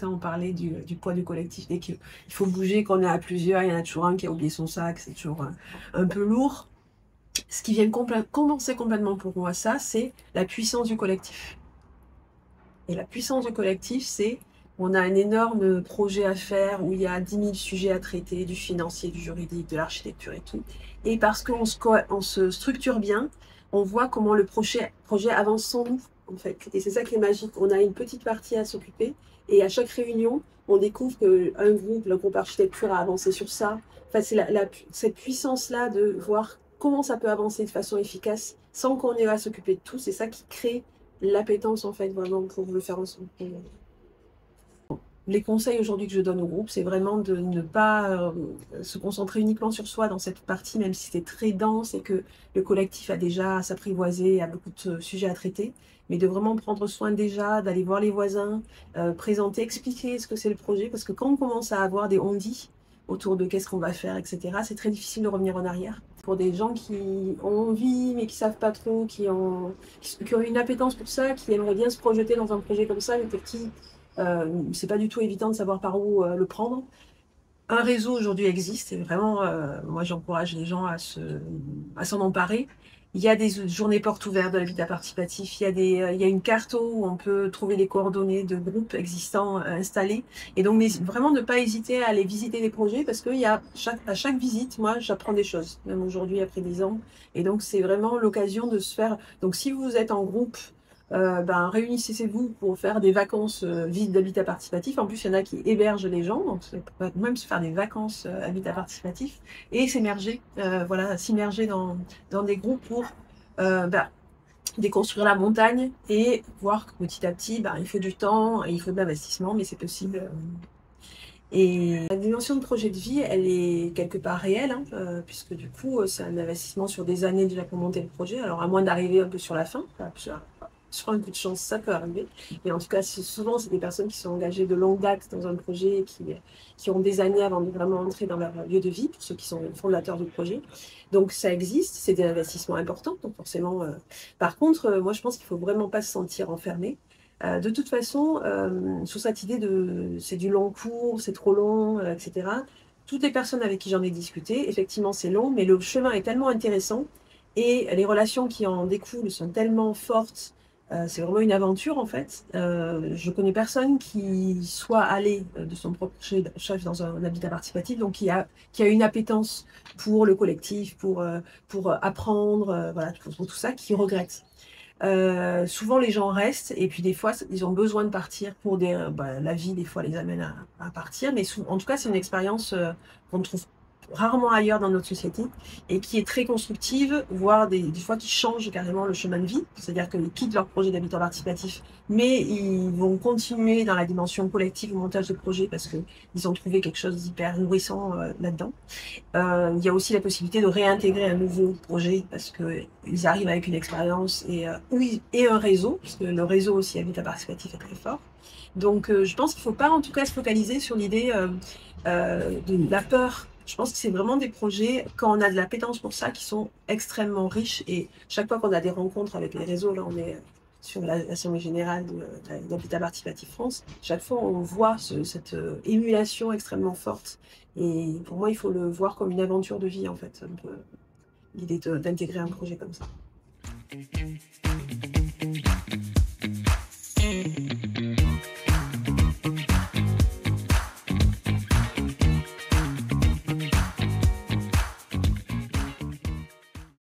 matin, on parlait du poids du collectif et qu'il faut bouger quand on est à plusieurs. Il y en a toujours un qui a oublié son sac, c'est toujours un peu lourd. Ce qui vient compenser complètement pour moi ça, c'est la puissance du collectif. Et la puissance du collectif, c'est on a un énorme projet à faire où il y a 10 000 sujets à traiter, du financier, du juridique, de l'architecture et tout. Et parce qu'on se structure bien, on voit comment le projet avance sans nous, en fait. Et c'est ça qui est magique. On a une petite partie à s'occuper et à chaque réunion, on découvre qu'un groupe, le groupe architecture, a avancé sur ça. Enfin, c'est cette puissance-là de voir comment ça peut avancer de façon efficace sans qu'on ait à s'occuper de tout. C'est ça qui crée l'appétence, en fait, vraiment, pour le faire ensemble. Les conseils aujourd'hui que je donne au groupe, c'est vraiment de ne pas se concentrer uniquement sur soi dans cette partie, même si c'est très dense et que le collectif a déjà à s'apprivoiser, a beaucoup de sujets à traiter, mais de vraiment prendre soin déjà, d'aller voir les voisins, présenter, expliquer ce que c'est le projet, parce que quand on commence à avoir des on-dit autour de qu'est-ce qu'on va faire, etc., c'est très difficile de revenir en arrière. Pour des gens qui ont envie, mais qui savent pas trop, qui ont une appétence pour ça, qui aimeraient bien se projeter dans un projet comme ça, mais pour qui c'est pas du tout évident de savoir par où le prendre. Un réseau aujourd'hui existe et vraiment, moi j'encourage les gens à s'en emparer. Il y a des journées portes ouvertes de l'habitat participatif, il y a une carte où on peut trouver les coordonnées de groupes existants installés. Et donc vraiment ne pas hésiter à aller visiter les projets parce qu'il y a à chaque visite, moi j'apprends des choses, même aujourd'hui après 10 ans. Et donc c'est vraiment l'occasion de se faire. Donc si vous êtes en groupe, réunissez-vous pour faire des vacances vides d'habitat participatif. En plus, il y en a qui hébergent les gens, donc ça peut même se faire des vacances habitat participatif et s'immerger, s'immerger dans des groupes pour déconstruire la montagne et voir que petit à petit, il faut du temps, il faut de l'investissement, mais c'est possible. Et la dimension de projet de vie, elle est quelque part réelle, hein, puisque du coup, c'est un investissement sur des années déjà pour monter le projet. Alors, à moins d'arriver un peu sur la fin, sur un coup de chance, ça peut arriver. Mais en tout cas, souvent, c'est des personnes qui sont engagées de longue date dans un projet et qui ont des années avant de vraiment entrer dans leur lieu de vie, pour ceux qui sont fondateurs du projet. Donc, ça existe, c'est des investissements importants. Donc, forcément, par contre, moi, je pense qu'il ne faut vraiment pas se sentir enfermé. De toute façon, sur cette idée de c'est du long cours, c'est trop long, etc., toutes les personnes avec qui j'en ai discuté, effectivement, c'est long, mais le chemin est tellement intéressant et les relations qui en découlent sont tellement fortes. C'est vraiment une aventure, en fait. Je connais personne qui soit allé de son propre chef dans un habitat participatif, donc qui a une appétence pour le collectif, pour apprendre, voilà, pour tout ça, qui regrette. Souvent les gens restent et puis des fois ils ont besoin de partir pour la vie des fois les amène à partir, mais en tout cas c'est une expérience qu'on trouve rarement ailleurs dans notre société et qui est très constructive, voire des fois qui change carrément le chemin de vie, c'est-à-dire qu'ils quittent leur projet d'habitat participatif, mais ils vont continuer dans la dimension collective au montage de projet parce qu'ils ont trouvé quelque chose d'hyper nourrissant là-dedans. Il y a aussi la possibilité de réintégrer un nouveau projet parce qu'ils arrivent avec une expérience et un réseau, parce que le réseau aussi Habitat Participatif est très fort. Donc je pense qu'il ne faut pas en tout cas se focaliser sur l'idée de la peur. Je pense que c'est vraiment des projets, quand on a de l'appétence pour ça, qui sont extrêmement riches. Et chaque fois qu'on a des rencontres avec les réseaux, là on est sur l'Assemblée générale d'Habitat Participatif France, chaque fois on voit cette émulation extrêmement forte. Et pour moi, il faut le voir comme une aventure de vie, en fait, l'idée d'intégrer un projet comme ça.